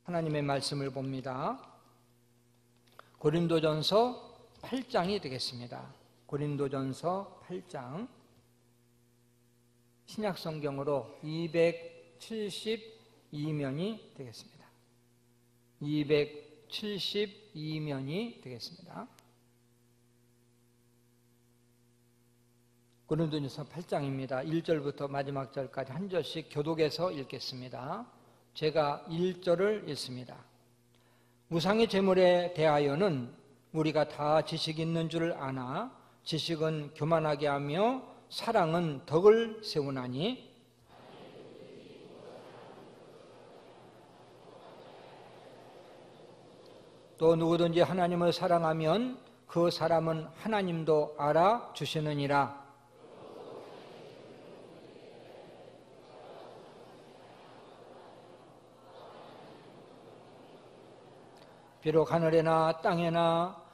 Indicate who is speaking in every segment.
Speaker 1: 하나님의 말씀을 봅니다. 고린도전서 8장이 되겠습니다. 고린도전서 8장, 신약성경으로 272면이 되겠습니다. 272면이 되겠습니다. 고린도전서 8장입니다. 1절부터 마지막 절까지 한 절씩 교독해서 읽겠습니다. 제가 1절을 읽습니다. 우상의 제물에 대하여는 우리가 다 지식이 있는 줄 아나 지식은 교만하게 하며 사랑은 덕을 세우나니 또 누구든지 하나님을 사랑하면 그 사람은 하나님도 알아주시느니라. 비록 하늘에나 땅에나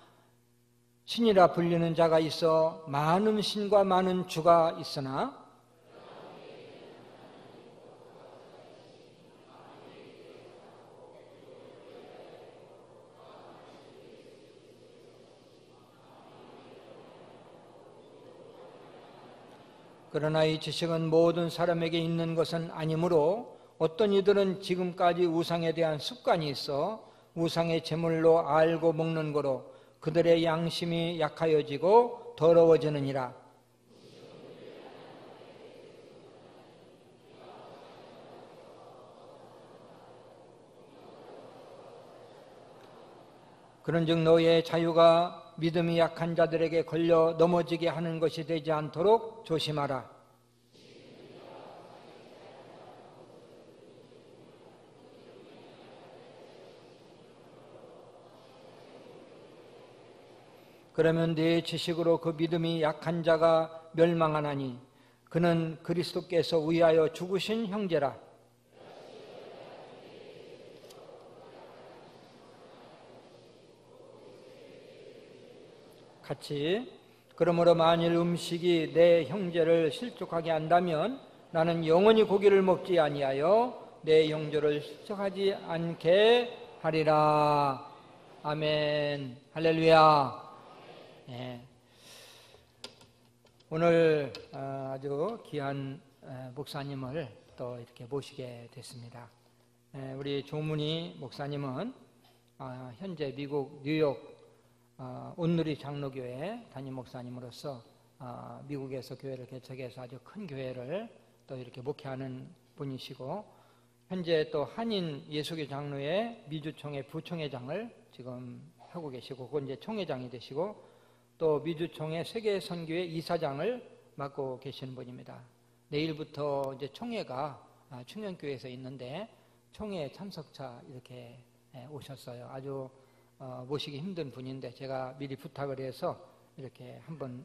Speaker 1: 신이라 불리는 자가 있어 많은 신과 많은 주가 있으나 그러나 이 지식은 모든 사람에게 있는 것은 아니므로 어떤 이들은 지금까지 우상에 대한 습관이 있어 우상의 제물로 알고 먹는 거로 그들의 양심이 약하여지고 더러워지느니라. 그런즉 너희의 자유가 믿음이 약한 자들에게 걸려 넘어지게 하는 것이 되지 않도록 조심하라. 그러면 네 지식으로 그 믿음이 약한 자가 멸망하나니 그는 그리스도께서 위하여 죽으신 형제라. 같이 그러므로 만일 음식이 내 형제를 실족하게 한다면 나는 영원히 고기를 먹지 아니하여 내 형제를 실족하지 않게 하리라. 아멘. 할렐루야. 네. 오늘 아주 귀한 목사님을 또 이렇게 모시게 됐습니다. 우리 조문희 목사님은 현재 미국 뉴욕 온누리 장로교회 담임 목사님으로서 미국에서 교회를 개척해서 아주 큰 교회를 또 이렇게 목회하는 분이시고 현재 또 한인 예수교 장로회 미주총회 부총회장을 지금 하고 계시고 그건 이제 총회장이 되시고 또 미주총회 세계선교회 이사장을 맡고 계시는 분입니다. 내일부터 이제 총회가 충현교회에서 있는데 총회 참석차 이렇게 오셨어요. 아주 모시기 힘든 분인데 제가 미리 부탁을 해서 이렇게 한번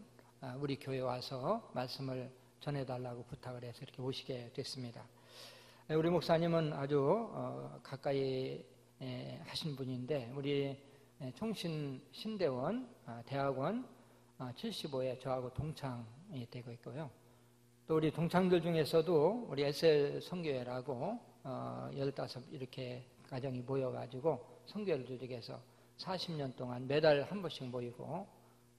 Speaker 1: 우리 교회 와서 말씀을 전해달라고 부탁을 해서 이렇게 오시게 됐습니다. 우리 목사님은 아주 가까이 하신 분인데 우리 총신 신대원 대학원 75에 저하고 동창이 되고 있고요. 또 우리 동창들 중에서도 우리 SL 선교회라고 15 이렇게 가정이 모여가지고 선교회를 조직해서 40년 동안 매달 한 번씩 모이고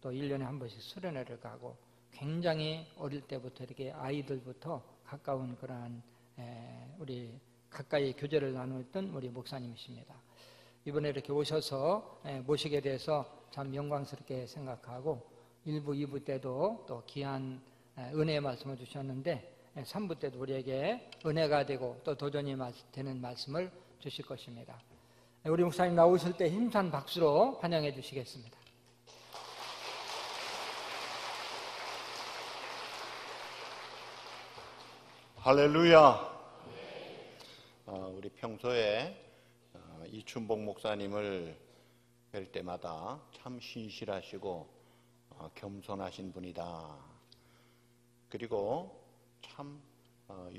Speaker 1: 또 1년에 한 번씩 수련회를 가고 굉장히 어릴 때부터 이렇게 아이들부터 가까운 그러한 우리 가까이 교제를 나누었던 우리 목사님이십니다. 이번에 이렇게 오셔서 모시게 돼서 참 영광스럽게 생각하고 1부, 2부 때도 또 귀한 은혜의 말씀을 주셨는데 3부 때도 우리에게 은혜가 되고 또 도전이 되는 말씀을 주실 것입니다. 우리 목사님 나오실 때 힘찬 박수로 환영해 주시겠습니다.
Speaker 2: 할렐루야. 우리 평소에 이춘복 목사님을 뵐 때마다 참 신실하시고 겸손하신 분이다. 그리고 참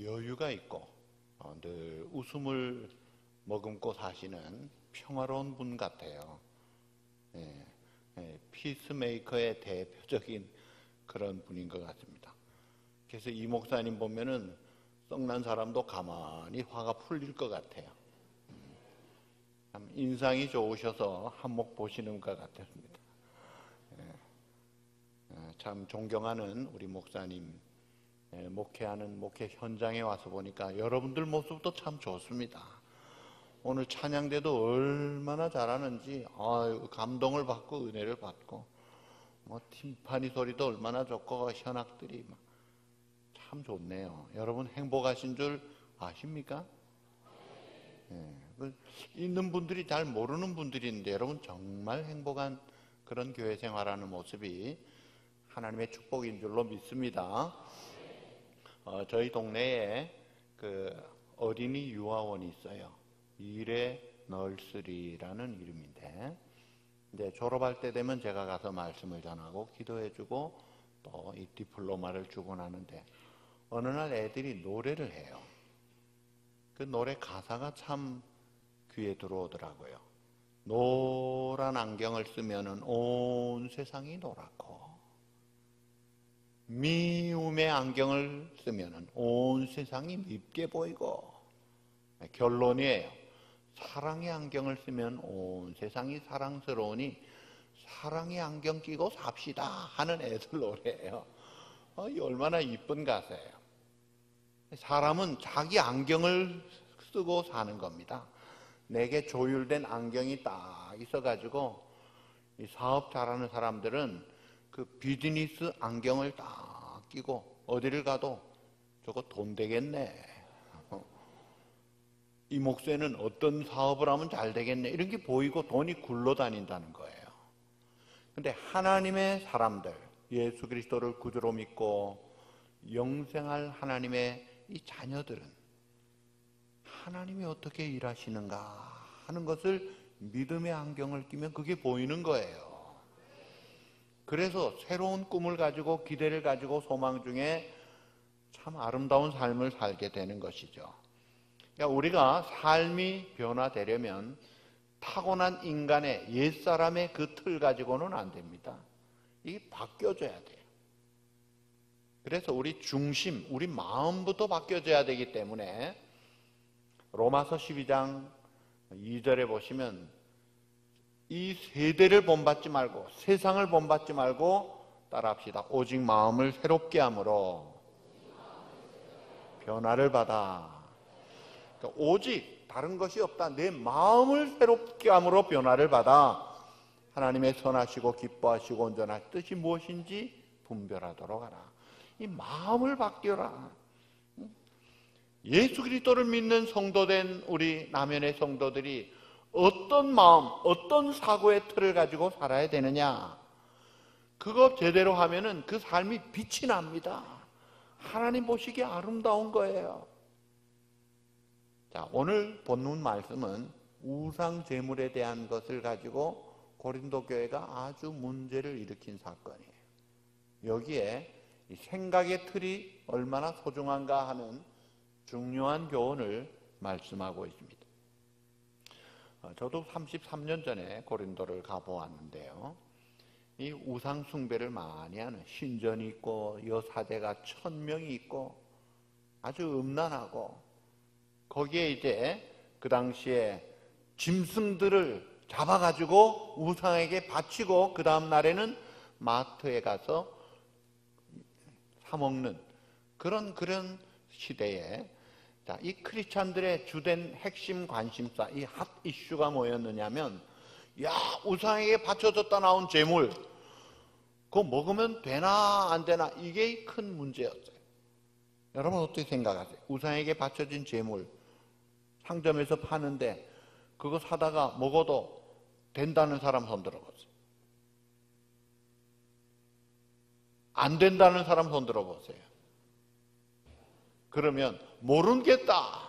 Speaker 2: 여유가 있고 늘 웃음을 머금고 사시는 평화로운 분 같아요. 피스메이커의 대표적인 그런 분인 것 같습니다. 그래서 이 목사님 보면은 썩난 사람도 가만히 화가 풀릴 것 같아요. 참 인상이 좋으셔서 한몫 보시는 것 같습니다. 참 존경하는 우리 목사님, 목회하는 목회 현장에 와서 보니까 여러분들 모습도 참 좋습니다. 오늘 찬양대도 얼마나 잘하는지 감동을 받고 은혜를 받고, 팀파니 소리도 얼마나 좋고 현악들이 참 좋네요. 여러분 행복하신 줄 아십니까? 있는 분들이 잘 모르는 분들인데 여러분 정말 행복한 그런 교회 생활하는 모습이 하나님의 축복인 줄로 믿습니다. 저희 동네에 그 어린이 유아원이 있어요. 일의 널스리라는 이름인데, 이제 졸업할 때 되면 제가 가서 말씀을 전하고 기도해주고 또 이 디플로마를 주고 나는데, 어느 날 애들이 노래를 해요. 그 노래 가사가 참 귀에 들어오더라고요. 노란 안경을 쓰면은 온 세상이 노랗고, 미움의 안경을 쓰면은 온 세상이 밉게 보이고, 결론이에요. 사랑의 안경을 쓰면 온 세상이 사랑스러우니 사랑의 안경 끼고 삽시다 하는 애들 노래예요. 이 얼마나 이쁜 가사예요. 사람은 자기 안경을 쓰고 사는 겁니다. 내게 조율된 안경이 딱 있어가지고, 이 사업 잘하는 사람들은 그 비즈니스 안경을 딱 끼고 어디를 가도 저거 돈 되겠네, 이 목사는 어떤 사업을 하면 잘 되겠네, 이런 게 보이고 돈이 굴러다닌다는 거예요. 근데 하나님의 사람들, 예수 그리스도를 구주로 믿고 영생할 하나님의 이 자녀들은 하나님이 어떻게 일하시는가 하는 것을 믿음의 안경을 끼면 그게 보이는 거예요. 그래서 새로운 꿈을 가지고 기대를 가지고 소망 중에 참 아름다운 삶을 살게 되는 것이죠. 그러니까 우리가 삶이 변화되려면 타고난 인간의 옛사람의 그 틀 가지고는 안 됩니다. 이게 바뀌어져야 돼요. 그래서 우리 중심, 우리 마음부터 바뀌어져야 되기 때문에 로마서 12장 2절에 보시면 이 세대를 본받지 말고 세상을 본받지 말고 따라합시다. 오직 마음을 새롭게 함으로 변화를 받아. 그러니까 오직 다른 것이 없다. 내 마음을 새롭게 함으로 변화를 받아 하나님의 선하시고 기뻐하시고 온전한 뜻이 무엇인지 분별하도록 하라. 이 마음을 바뀌어라. 예수 그리스도를 믿는 성도된 우리 남현의 성도들이 어떤 마음, 어떤 사고의 틀을 가지고 살아야 되느냐, 그거 제대로 하면은 그 삶이 빛이 납니다. 하나님 보시기에 아름다운 거예요. 자, 오늘 본문 말씀은 우상 제물에 대한 것을 가지고 고린도 교회가 아주 문제를 일으킨 사건이에요. 여기에 이 생각의 틀이 얼마나 소중한가 하는 중요한 교훈을 말씀하고 있습니다. 저도 33년 전에 고린도를 가보았는데요. 이 우상 숭배를 많이 하는 신전이 있고 여사제가 1000명이 있고 아주 음란하고, 거기에 이제 그 당시에 짐승들을 잡아가지고 우상에게 바치고 그 다음 날에는 마트에 가서 사먹는 그런 시대에, 자, 이 크리스찬들의 주된 핵심 관심사, 이 핫 이슈가 뭐였느냐면, 야, 우상에게 바쳐졌다 나온 재물, 그거 먹으면 되나 안 되나, 이게 큰 문제였어요. 여러분 어떻게 생각하세요? 우상에게 바쳐진 재물 상점에서 파는데 그거 사다가 먹어도 된다는 사람 손 들어보세요. 안 된다는 사람 손 들어보세요. 그러면 모르겠다,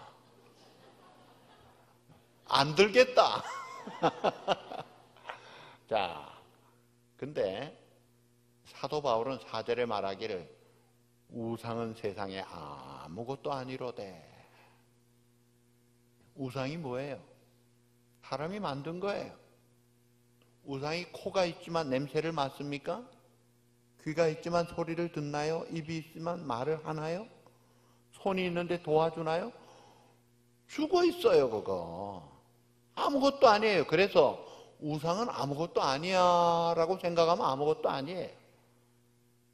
Speaker 2: 안 들겠다. 자, 근데 사도 바울은 4절에 말하기를 우상은 세상에 아무것도 아니로되. 우상이 뭐예요? 사람이 만든 거예요. 우상이 코가 있지만 냄새를 맡습니까? 귀가 있지만 소리를 듣나요? 입이 있지만 말을 하나요? 손이 있는데 도와주나요? 죽어 있어요, 그거. 아무것도 아니에요. 그래서 우상은 아무것도 아니야 라고 생각하면 아무것도 아니에요.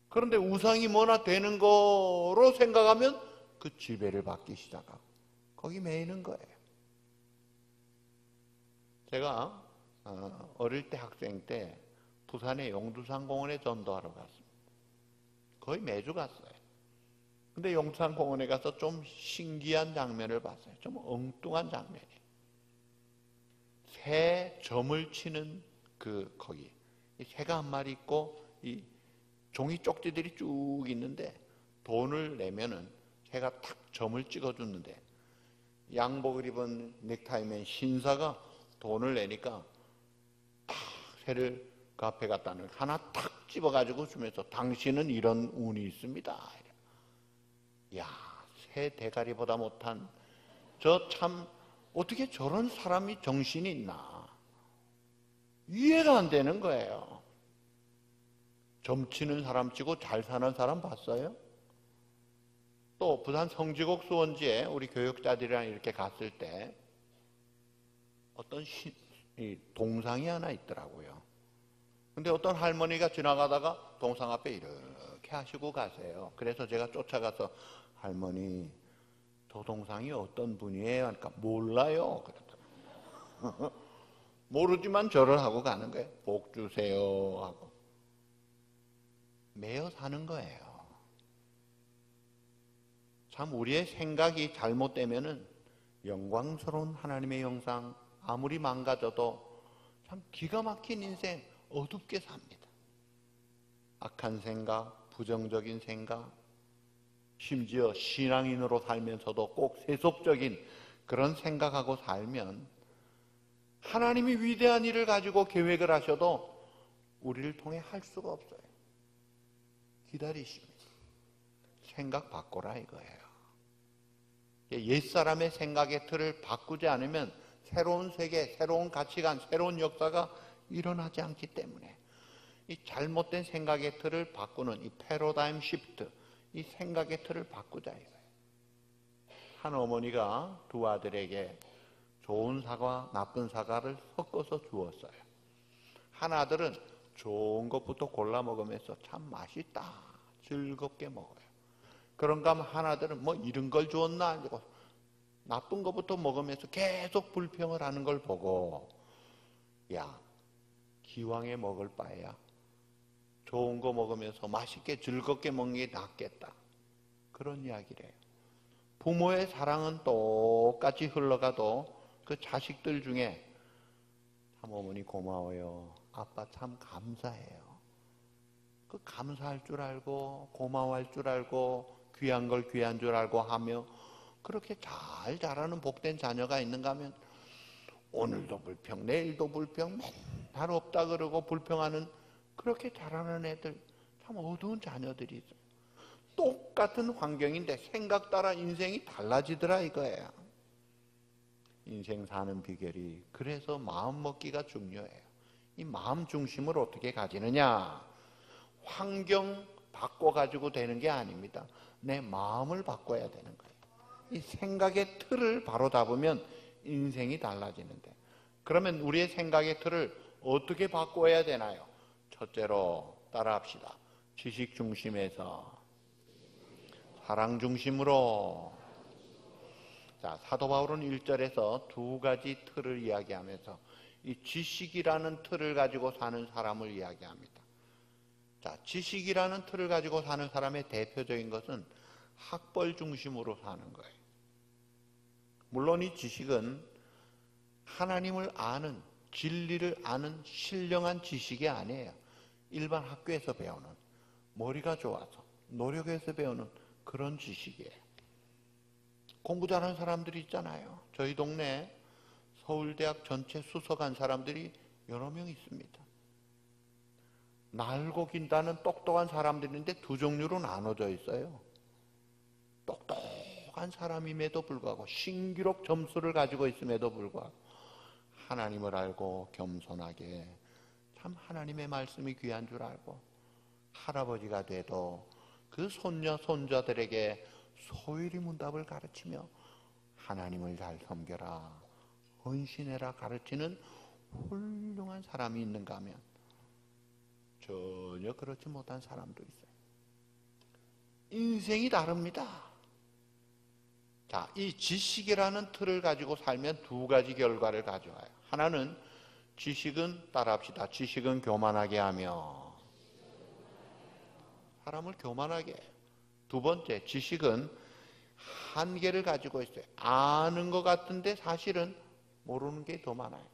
Speaker 2: 그런데 우상이 뭐나 되는 거로 생각하면 그 지배를 받기 시작하고 거기 매이는 거예요. 제가 어릴 때 학생 때 부산의 용두산공원에 전도하러 갔습니다. 거의 매주 갔어요. 근데 용두산공원에 가서 좀 신기한 장면을 봤어요. 좀 엉뚱한 장면이에요. 새 점을 치는 거기 새가 한 마리 있고 이 종이 쪽지들이 쭉 있는데 돈을 내면은 새가 탁 점을 찍어주는데 양복을 입은 넥타이맨 신사가 돈을 내니까 탁 새를 그 앞에 갖다 놓고 하나 탁 집어가지고 주면서 당신은 이런 운이 있습니다. 야, 새 대가리보다 못한 저 참 어떻게 저런 사람이 정신이 있나 이해가 안 되는 거예요. 점치는 사람 치고 잘 사는 사람 봤어요? 또 부산 성지곡 수원지에 우리 교육자들이랑 이렇게 갔을 때 어떤 동상이 하나 있더라고요. 근데 어떤 할머니가 지나가다가 동상 앞에 이렇게 하시고 가세요. 그래서 제가 쫓아가서 할머니 저 동상이 어떤 분이에요? 그러니까 몰라요. 그러더라고요. 모르지만 절을 하고 가는 거예요. 복 주세요 하고. 매여 사는 거예요. 참 우리의 생각이 잘못되면은 영광스러운 하나님의 형상 아무리 망가져도 참 기가 막힌 인생 어둡게 삽니다. 악한 생각, 부정적인 생각, 심지어 신앙인으로 살면서도 꼭 세속적인 그런 생각하고 살면 하나님이 위대한 일을 가지고 계획을 하셔도 우리를 통해 할 수가 없어요. 기다리십니다. 생각 바꿔라 이거예요. 옛사람의 생각의 틀을 바꾸지 않으면 새로운 세계, 새로운 가치관, 새로운 역사가 일어나지 않기 때문에 이 잘못된 생각의 틀을 바꾸는 이 패러다임 시프트, 이 생각의 틀을 바꾸자 이거예요. 한 어머니가 두 아들에게 좋은 사과, 나쁜 사과를 섞어서 주었어요. 한 아들은 좋은 것부터 골라 먹으면서 참 맛있다, 즐겁게 먹어요. 그런가 하면 한 아들은 뭐 이런 걸 주었나 하고 나쁜 것부터 먹으면서 계속 불평을 하는 걸 보고 야, 기왕에 먹을 바에야 좋은 거 먹으면서 맛있게 즐겁게 먹는 게 낫겠다. 그런 이야기를 해요. 부모의 사랑은 똑같이 흘러가도 그 자식들 중에 참 어머니 고마워요. 아빠 참 감사해요. 그 감사할 줄 알고 고마워할 줄 알고 귀한 걸 귀한 줄 알고 하며 그렇게 잘 자라는 복된 자녀가 있는가 하면 오늘도 불평 내일도 불평 맨날 없다 그러고 불평하는 그렇게 자라는 애들 참 어두운 자녀들이 있어요. 똑같은 환경인데 생각 따라 인생이 달라지더라 이거예요. 인생 사는 비결이 그래서 마음 먹기가 중요해요. 이 마음 중심을 어떻게 가지느냐. 환경 바꿔가지고 되는 게 아닙니다. 내 마음을 바꿔야 되는 거예요. 이 생각의 틀을 바로 잡으면 인생이 달라지는데 그러면 우리의 생각의 틀을 어떻게 바꿔야 되나요? 첫째로 따라합시다. 지식 중심에서 사랑 중심으로. 자, 사도 바울은 1절에서 두 가지 틀을 이야기하면서 이 지식이라는 틀을 가지고 사는 사람을 이야기합니다. 자, 지식이라는 틀을 가지고 사는 사람의 대표적인 것은 학벌 중심으로 사는 거예요. 물론 이 지식은 하나님을 아는, 진리를 아는 신령한 지식이 아니에요. 일반 학교에서 배우는, 머리가 좋아서 노력해서 배우는 그런 지식이에요. 공부 잘하는 사람들이 있잖아요. 저희 동네에 서울대학 전체 수석한 사람들이 여러 명 있습니다. 날고 긴다는 똑똑한 사람들인데 두 종류로 나눠져 있어요. 똑똑한 사람임에도 불구하고 신기록 점수를 가지고 있음에도 불구하고 하나님을 알고 겸손하게 참 하나님의 말씀이 귀한 줄 알고 할아버지가 돼도 그 손녀 손자들에게 소일이 문답을 가르치며 하나님을 잘 섬겨라, 헌신해라 가르치는 훌륭한 사람이 있는가 하면 전혀 그렇지 못한 사람도 있어요. 인생이 다릅니다. 자, 이 지식이라는 틀을 가지고 살면 두 가지 결과를 가져와요. 하나는 지식은 따라합시다. 지식은 교만하게 하며 사람을 교만하게 해요. 두 번째, 지식은 한계를 가지고 있어요. 아는 것 같은데 사실은 모르는 게 더 많아요.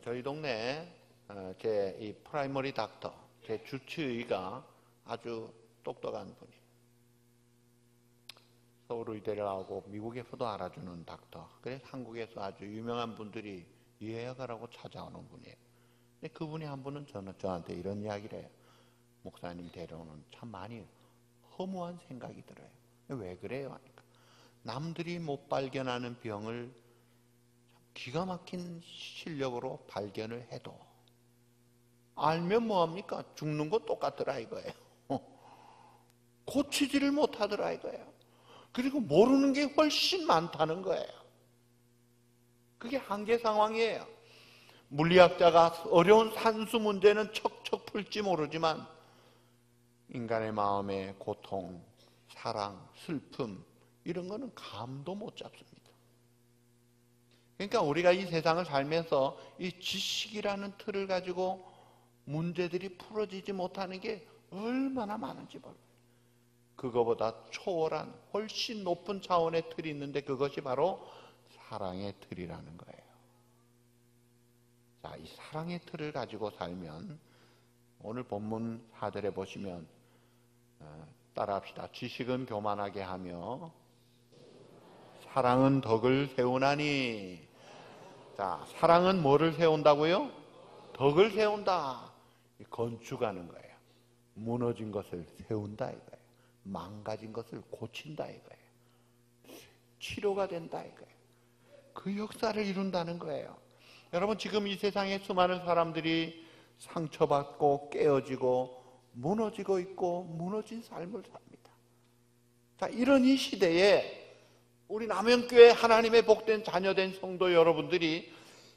Speaker 2: 저희 동네 제 이 프라이머리 닥터, 제 주치의가 아주 똑똑한 분이에요. 서울의대를 나오고 미국에서도 알아주는 닥터. 그래서 한국에서 아주 유명한 분들이 예약하라고 찾아오는 분이에요. 근데 그분이 한 분은 저한테 이런 이야기를 해요. 목사님 데려오는 참 많이 허무한 생각이 들어요. 왜 그래요? 하니까 남들이 못 발견하는 병을 기가 막힌 실력으로 발견을 해도 알면 뭐합니까? 죽는 거 똑같더라 이거예요. 고치지를 못하더라 이거예요. 그리고 모르는 게 훨씬 많다는 거예요. 그게 한계 상황이에요. 물리학자가 어려운 산수 문제는 척척 풀지 모르지만 인간의 마음의 고통, 사랑, 슬픔 이런 거는 감도 못 잡습니다. 그러니까 우리가 이 세상을 살면서 이 지식이라는 틀을 가지고 문제들이 풀어지지 못하는 게 얼마나 많은지 몰라요. 그거보다 초월한 훨씬 높은 차원의 틀이 있는데 그것이 바로 사랑의 틀이라는 거예요. 자, 이 사랑의 틀을 가지고 살면 오늘 본문 4절에 보시면 따라합시다. 지식은 교만하게 하며 사랑은 덕을 세우나니. 자, 사랑은 뭐를 세운다고요? 덕을 세운다. 건축하는 거예요. 무너진 것을 세운다 이거예요. 망가진 것을 고친다 이거예요. 치료가 된다 이거예요. 그 역사를 이룬다는 거예요. 여러분, 지금 이 세상에 수많은 사람들이 상처받고 깨어지고 무너지고 있고 무너진 삶을 삽니다. 자, 이런 이 시대에 우리 남영교회 하나님의 복된 자녀된 성도 여러분들이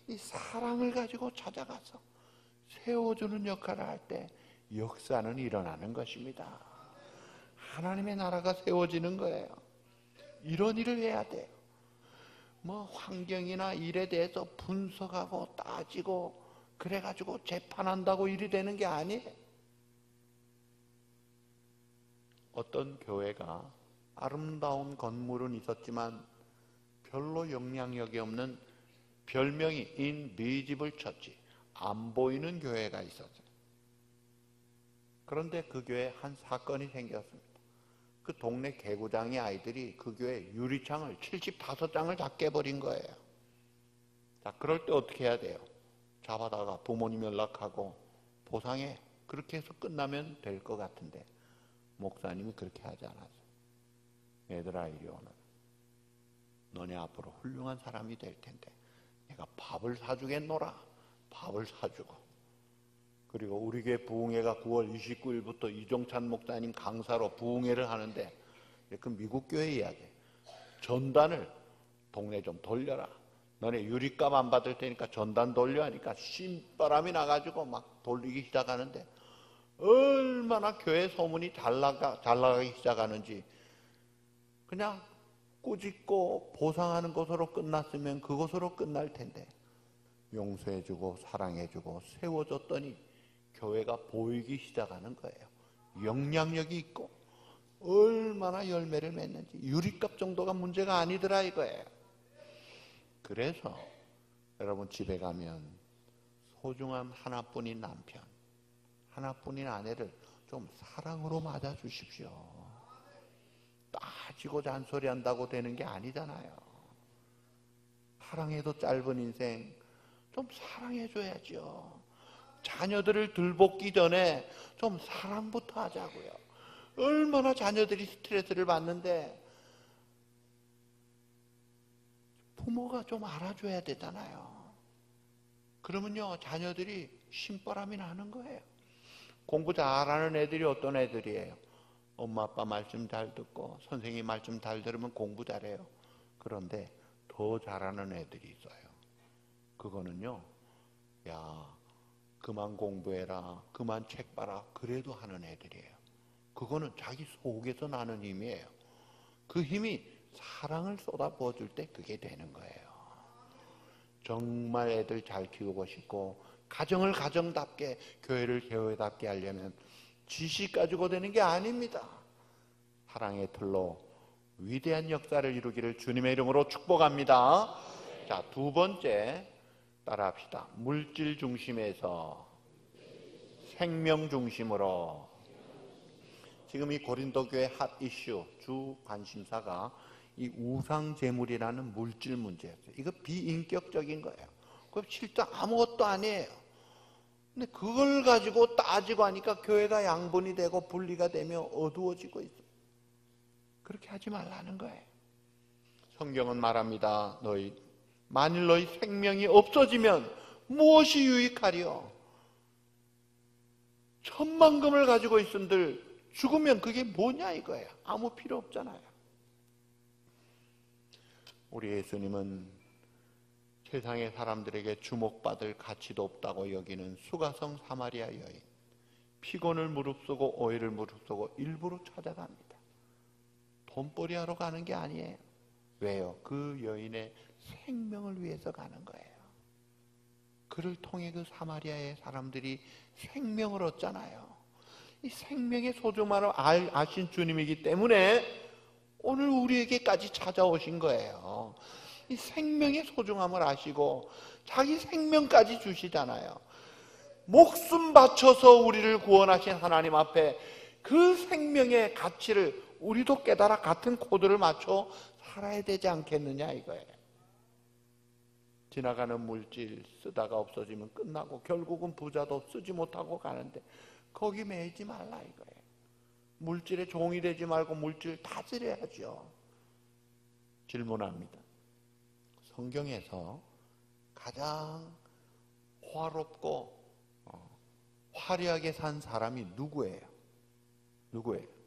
Speaker 2: 이 사랑을 가지고 찾아가서 세워주는 역할을 할 때 역사는 일어나는 것입니다. 하나님의 나라가 세워지는 거예요. 이런 일을 해야 돼요. 뭐 환경이나 일에 대해서 분석하고 따지고 그래가지고 재판한다고 일이 되는 게 아니에요. 어떤 교회가 아름다운 건물은 있었지만 별로 영향력이 없는 별명이 인비지블 처치, 안 보이는 교회가 있었어요. 그런데 그 교회에 한 사건이 생겼습니다. 그 동네 개구장이 아이들이 그 교회 유리창을 75장을 다 깨버린 거예요. 자, 그럴 때 어떻게 해야 돼요? 잡아다가 부모님 연락하고 보상해. 그렇게 해서 끝나면 될 것 같은데 목사님이 그렇게 하지 않았어요. 얘들아, 이리 오너라. 너네 앞으로 훌륭한 사람이 될 텐데 내가 밥을 사주겠노라. 밥을 사주고, 그리고 우리 교회 부흥회가 9월 29일부터 이종찬 목사님 강사로 부흥회를 하는데 그 미국 교회 이야기, 전단을 동네 좀 돌려라. 너네 유리값 안 받을 테니까 전단 돌려 하니까 신바람이 나가지고 막 돌리기 시작하는데 얼마나 교회 소문이 잘 나가기 시작하는지, 그냥 꾸짖고 보상하는 것으로 끝났으면 그것으로 끝날 텐데 용서해주고 사랑해주고 세워줬더니 교회가 보이기 시작하는 거예요. 영향력이 있고 얼마나 열매를 맺는지. 유리값 정도가 문제가 아니더라 이거예요. 그래서 여러분, 집에 가면 소중한 하나뿐인 남편, 하나뿐인 아내를 좀 사랑으로 맞아주십시오. 따지고 잔소리 한다고 되는 게 아니잖아요. 사랑해도 짧은 인생 좀 사랑해줘야죠. 자녀들을 들볶기 전에 좀 사랑부터 하자고요. 얼마나 자녀들이 스트레스를 받는데 부모가 좀 알아줘야 되잖아요. 그러면요, 자녀들이 신바람이 나는 거예요. 공부 잘하는 애들이 어떤 애들이에요? 엄마 아빠 말씀 잘 듣고 선생님 말씀 잘 들으면 공부 잘해요. 그런데 더 더 잘하는 애들이 있어요. 그거는요, 야, 그만 공부해라, 그만 책 봐라, 그래도 하는 애들이에요. 그거는 자기 속에서 나는 힘이에요. 그 힘이 사랑을 쏟아부어 줄 때 그게 되는 거예요. 정말 애들 잘 키우고 싶고 가정을 가정답게, 교회를 교회답게 하려면 지식 가지고 되는 게 아닙니다. 사랑의 틀로 위대한 역사를 이루기를 주님의 이름으로 축복합니다. 자, 두 번째 따라합시다. 물질 중심에서 생명 중심으로. 지금 이 고린도 교회 핫 이슈 주 관심사가 이 우상 제물이라는 물질 문제였어요. 이거 비인격적인 거예요. 그럼 실제 아무것도 아니에요. 근데 그걸 가지고 따지고 하니까 교회가 양분이 되고 분리가 되며 어두워지고 있어요. 그렇게 하지 말라는 거예요. 성경은 말합니다. 만일 너희 생명이 없어지면 무엇이 유익하리요? 천만금을 가지고 있은들 죽으면 그게 뭐냐 이거예요. 아무 필요 없잖아요. 우리 예수님은 세상의 사람들에게 주목받을 가치도 없다고 여기는 수가성 사마리아 여인, 피곤을 무릅쓰고 오해를 무릅쓰고 일부러 찾아갑니다. 돈벌이 하러 가는 게 아니에요. 왜요? 그 여인의 생명을 위해서 가는 거예요. 그를 통해 그 사마리아의 사람들이 생명을 얻잖아요. 이 생명의 소중함을 아신 주님이기 때문에 오늘 우리에게까지 찾아오신 거예요. 이 생명의 소중함을 아시고 자기 생명까지 주시잖아요. 목숨 바쳐서 우리를 구원하신 하나님 앞에 그 생명의 가치를 우리도 깨달아 같은 코드를 맞춰 살아야 되지 않겠느냐 이거예요. 지나가는 물질 쓰다가 없어지면 끝나고 결국은 부자도 쓰지 못하고 가는데 거기 매이지 말라 이거예요. 물질에 종이 되지 말고 물질 다스려야죠. 질문합니다. 성경에서 가장 화롭고 화려하게 산 사람이 누구예요? 누구예요?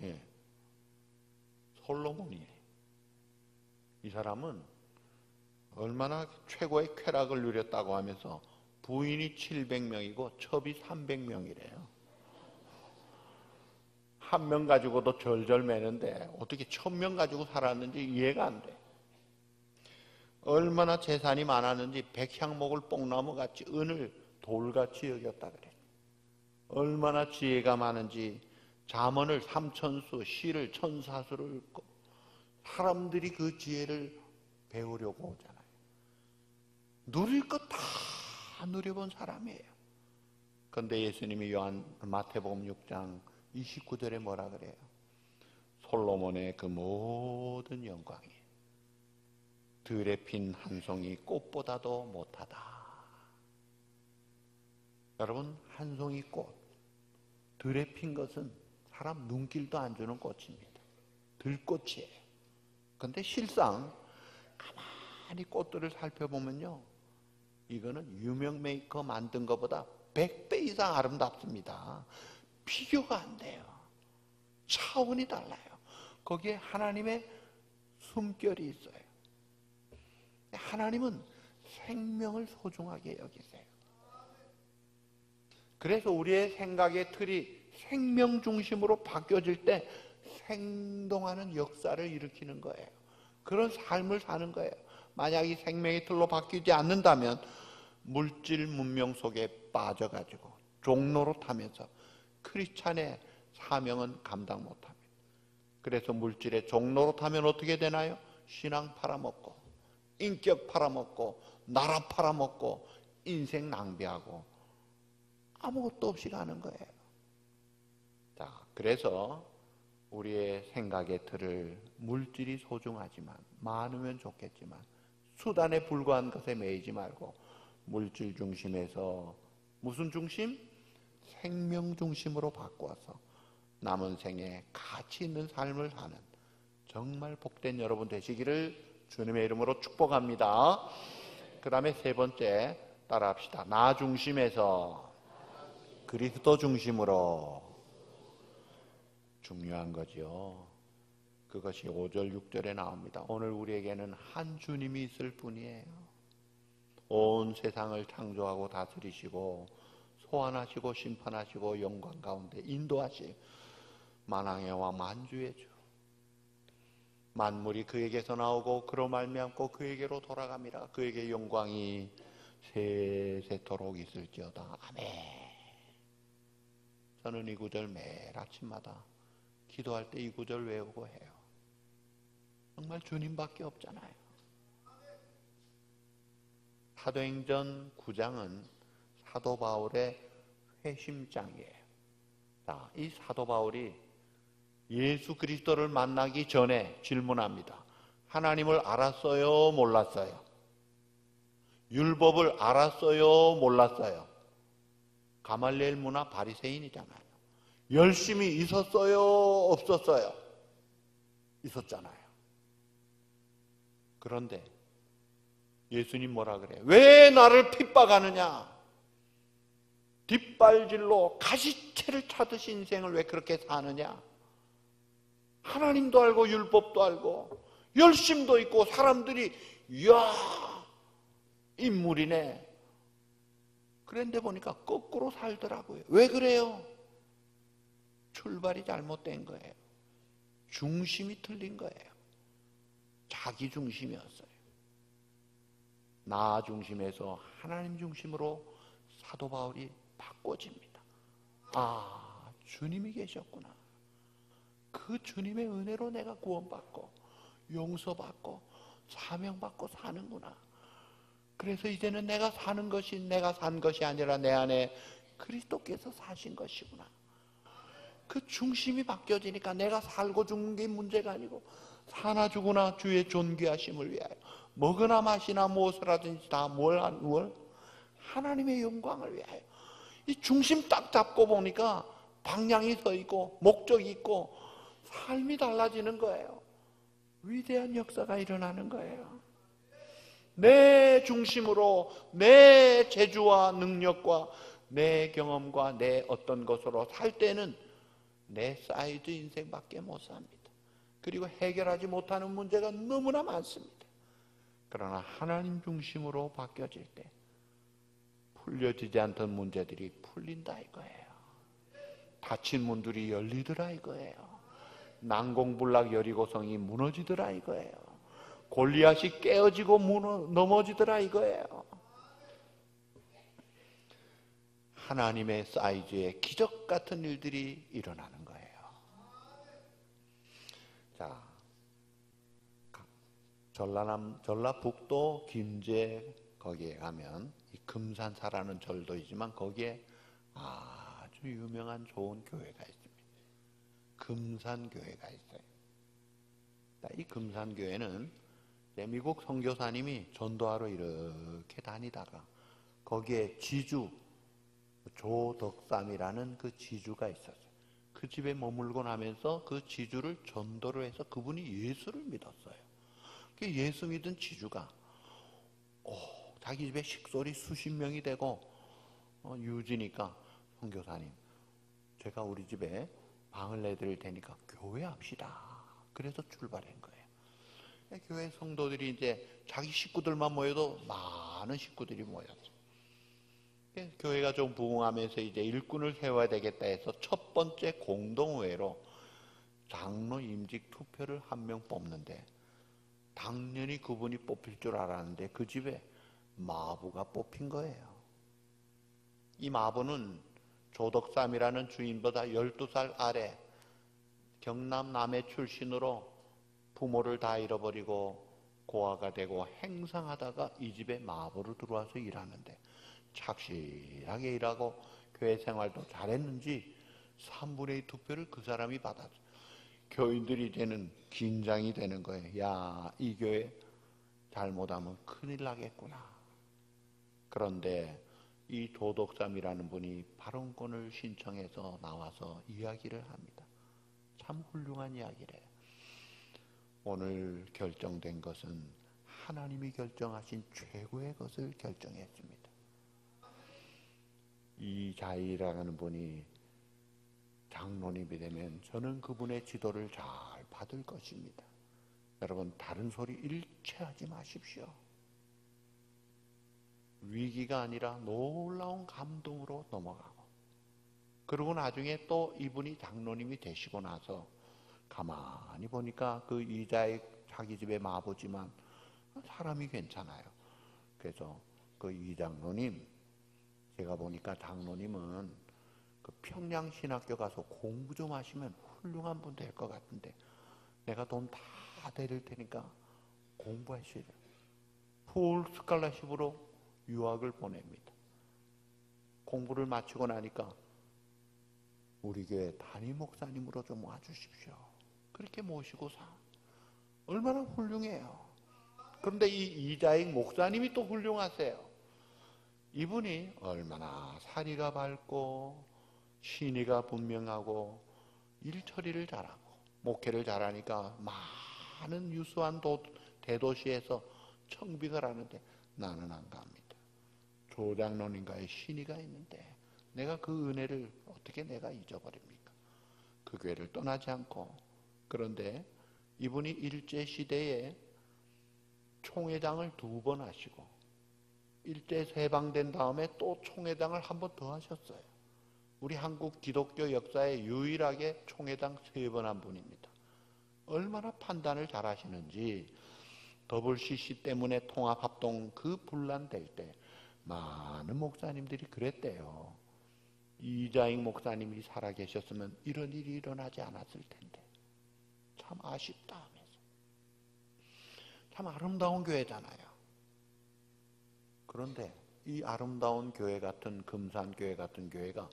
Speaker 2: 예, 솔로몬이에요. 이 사람은 얼마나 최고의 쾌락을 누렸다고 하면서 부인이 700명이고 첩이 300명이래요. 한 명 가지고도 절절 매는데 어떻게 1000명 가지고 살았는지 이해가 안 돼. 얼마나 재산이 많았는지 백향목을 뽕나무같이 은을 돌같이 여겼다 그래. 얼마나 지혜가 많은지 잠언을 3000수, 시를 1004수를 읽고 사람들이 그 지혜를 배우려고 오잖아요. 누릴 것 다 누려본 사람이에요. 그런데 예수님이 마태복음 6장 29절에 뭐라 그래요? 솔로몬의 그 모든 영광이 들에 핀 한 송이 꽃보다도 못하다. 여러분, 한 송이 꽃, 들에 핀 것은 사람 눈길도 안 주는 꽃입니다. 들꽃이에요. 그런데 실상 가만히 꽃들을 살펴보면요, 이거는 유명 메이커 만든 것보다 100배 이상 아름답습니다. 비교가 안 돼요. 차원이 달라요. 거기에 하나님의 숨결이 있어요. 하나님은 생명을 소중하게 여기세요. 그래서 우리의 생각의 틀이 생명 중심으로 바뀌어질 때 생동하는 역사를 일으키는 거예요. 그런 삶을 사는 거예요. 만약 이 생명의 틀로 바뀌지 않는다면 물질 문명 속에 빠져가지고 종로로 타면서 크리스찬의 사명은 감당 못합니다. 그래서 물질의 종로로 타면 어떻게 되나요? 신앙 팔아먹고 인격 팔아먹고 나라 팔아먹고 인생 낭비하고 아무것도 없이 가는 거예요. 자, 그래서 우리의 생각의 틀을 물질이 소중하지만 많으면 좋겠지만 수단에 불과한 것에 매이지 말고 물질 중심에서 무슨 중심? 생명 중심으로 바꾸어서 남은 생에 가치 있는 삶을 사는 정말 복된 여러분 되시기를 주님의 이름으로 축복합니다. 그 다음에 세 번째 따라합시다. 나 중심에서 그리스도 중심으로. 중요한 거죠. 그것이 5절 6절에 나옵니다. 오늘 우리에게는 한 주님이 있을 뿐이에요. 온 세상을 창조하고 다스리시고 소환하시고 심판하시고 영광 가운데 인도하시 만왕의 왕 만주의 주. 만물이 그에게서 나오고 그로 말미암고 그에게로 돌아갑니다. 그에게 영광이 세세토록 있을지어다. 아멘. 저는 이 구절 매일 아침마다 기도할 때 이 구절 외우고 해요. 정말 주님밖에 없잖아요. 사도행전 9장은 사도 바울의 회심장이에요. 자, 이 사도 바울이 예수 그리스도를 만나기 전에 질문합니다. 하나님을 알았어요? 몰랐어요? 율법을 알았어요? 몰랐어요? 가말리엘 문화 바리새인이잖아요. 열심히 있었어요? 없었어요? 있었잖아요. 그런데 예수님 뭐라 그래요? 왜 나를 핍박하느냐? 뒷발질로 가시채를 차듯이 인생을 왜 그렇게 사느냐? 하나님도 알고 율법도 알고 열심도 있고 사람들이 이야 인물이네. 그런데 보니까 거꾸로 살더라고요. 왜 그래요? 출발이 잘못된 거예요. 중심이 틀린 거예요. 자기 중심이었어요. 나 중심에서 하나님 중심으로 사도 바울이 바꿔집니다. 아, 주님이 계셨구나. 그 주님의 은혜로 내가 구원받고 용서받고 사명받고 사는구나. 그래서 이제는 내가 사는 것이 내가 산 것이 아니라 내 안에 그리스도께서 사신 것이구나. 그 중심이 바뀌어지니까 내가 살고 죽는 게 문제가 아니고 사나 죽으나 주의 존귀하심을 위하여 먹으나 마시나 무엇을 하든지 다 뭘 하나님의 영광을 위하여. 이 중심 딱 잡고 보니까 방향이 서 있고 목적이 있고 삶이 달라지는 거예요. 위대한 역사가 일어나는 거예요. 내 중심으로 내 재주와 능력과 내 경험과 내 어떤 것으로 살 때는 내 사이즈 인생밖에 못 삽니다. 그리고 해결하지 못하는 문제가 너무나 많습니다. 그러나 하나님 중심으로 바뀌어질 때 풀려지지 않던 문제들이 풀린다 이거예요. 닫힌 문들이 열리더라 이거예요. 난공불락 여리고성이 무너지더라 이거예요. 골리앗이 깨어지고 넘어지더라 이거예요. 하나님의 사이즈에 기적 같은 일들이 일어나는 거예요. 자, 전라북도 김제 거기에 가면 이 금산사라는 절도 있지만 거기에 아주 유명한 좋은 교회가 있습니다. 금산교회가 있어요. 이 금산교회는 미국 선교사님이 전도하러 이렇게 다니다가 거기에 지주 조덕삼이라는 그 지주가 있었어요. 그 집에 머물고 나면서 그 지주를 전도를 해서 그분이 예수를 믿었어요. 그 예수 믿은 지주가 자기 집에 식솔이 수십 명이 되고 유지니까 선교사님 제가 우리 집에 방을 내드릴 테니까 교회 합시다. 그래서 출발한 거예요. 교회 성도들이 이제 자기 식구들만 모여도 많은 식구들이 모였어요. 교회가 좀 부흥하면서 이제 일꾼을 세워야 되겠다 해서 첫 번째 공동회로 장로 임직 투표를 한 명 뽑는데 당연히 그분이 뽑힐 줄 알았는데 그 집에 마부가 뽑힌 거예요. 이 마부는 조덕삼이라는 주인보다 12살 아래 경남 남해 출신으로 부모를 다 잃어버리고 고아가 되고 행상하다가 이 집에 마부로 들어와서 일하는데 착실하게 일하고 교회 생활도 잘했는지 3분의 2 투표를 그 사람이 받았어요. 교인들이 이제는 긴장이 되는 거예요. 야, 이 교회 잘못하면 큰일 나겠구나. 그런데 이 도덕삼이라는 분이 발언권을 신청해서 나와서 이야기를 합니다. 참 훌륭한 이야기래요. 오늘 결정된 것은 하나님이 결정하신 최고의 것을 결정했습니다. 이 자이라는 분이 장로님이 되면 저는 그분의 지도를 잘 받을 것입니다. 여러분, 다른 소리 일체하지 마십시오. 위기가 아니라 놀라운 감동으로 넘어가고, 그리고 나중에 또 이분이 장로님이 되시고 나서 가만히 보니까 그 이자익 자기 집의 마부지만 사람이 괜찮아요. 그래서 그 이장로님, 제가 보니까 장로님은 그 평양신학교 가서 공부 좀 하시면 훌륭한 분 될 것 같은데 내가 돈 다 드릴 테니까 공부하시죠. 풀 스칼라십으로 유학을 보냅니다. 공부를 마치고 나니까 우리 교회 담임 목사님으로 좀 와주십시오. 그렇게 모시고 얼마나 훌륭해요. 그런데 이 이자익 목사님이 또 훌륭하세요. 이분이 얼마나 사리가 밝고 신의가 분명하고 일처리를 잘하고 목회를 잘하니까 많은 유수한 대도시에서 청빙을 하는데 나는 안 갑니다. 조장로님과의 신의가 있는데 내가 그 은혜를 어떻게 내가 잊어버립니까? 그 교회를 떠나지 않고, 그런데 이분이 일제시대에 총회장을 2번 하시고 일제 해방된 다음에 또 총회장을 한 번 더 하셨어요. 우리 한국 기독교 역사에 유일하게 총회장 3번 한 분입니다. 얼마나 판단을 잘 하시는지. WCC 때문에 통합합동 그 분란될 때 많은 목사님들이 그랬대요. 이자익 목사님이 살아계셨으면 이런 일이 일어나지 않았을 텐데 참 아쉽다 하면서. 참 아름다운 교회잖아요. 그런데 이 아름다운 교회 같은, 금산교회 같은 교회가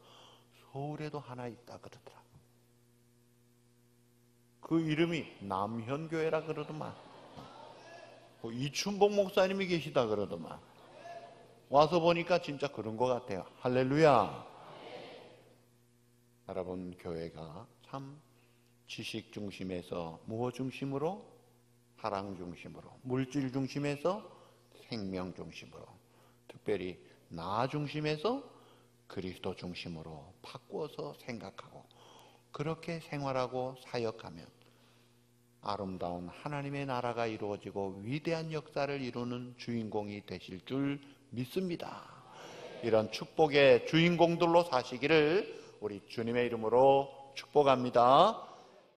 Speaker 2: 서울에도 하나 있다 그러더라고요. 그 이름이 남현교회라 그러더만. 이춘복 목사님이 계시다 그러더만. 와서 보니까 진짜 그런 것 같아요. 할렐루야. 여러분, 교회가 참 지식 중심에서 무엇 중심으로? 사랑 중심으로, 물질 중심에서 생명 중심으로, 특별히 나 중심에서 그리스도 중심으로 바꾸어서 생각하고 그렇게 생활하고 사역하면 아름다운 하나님의 나라가 이루어지고 위대한 역사를 이루는 주인공이 되실 줄 믿습니다. 이런 축복의 주인공들로 사시기를 우리 주님의 이름으로 축복합니다.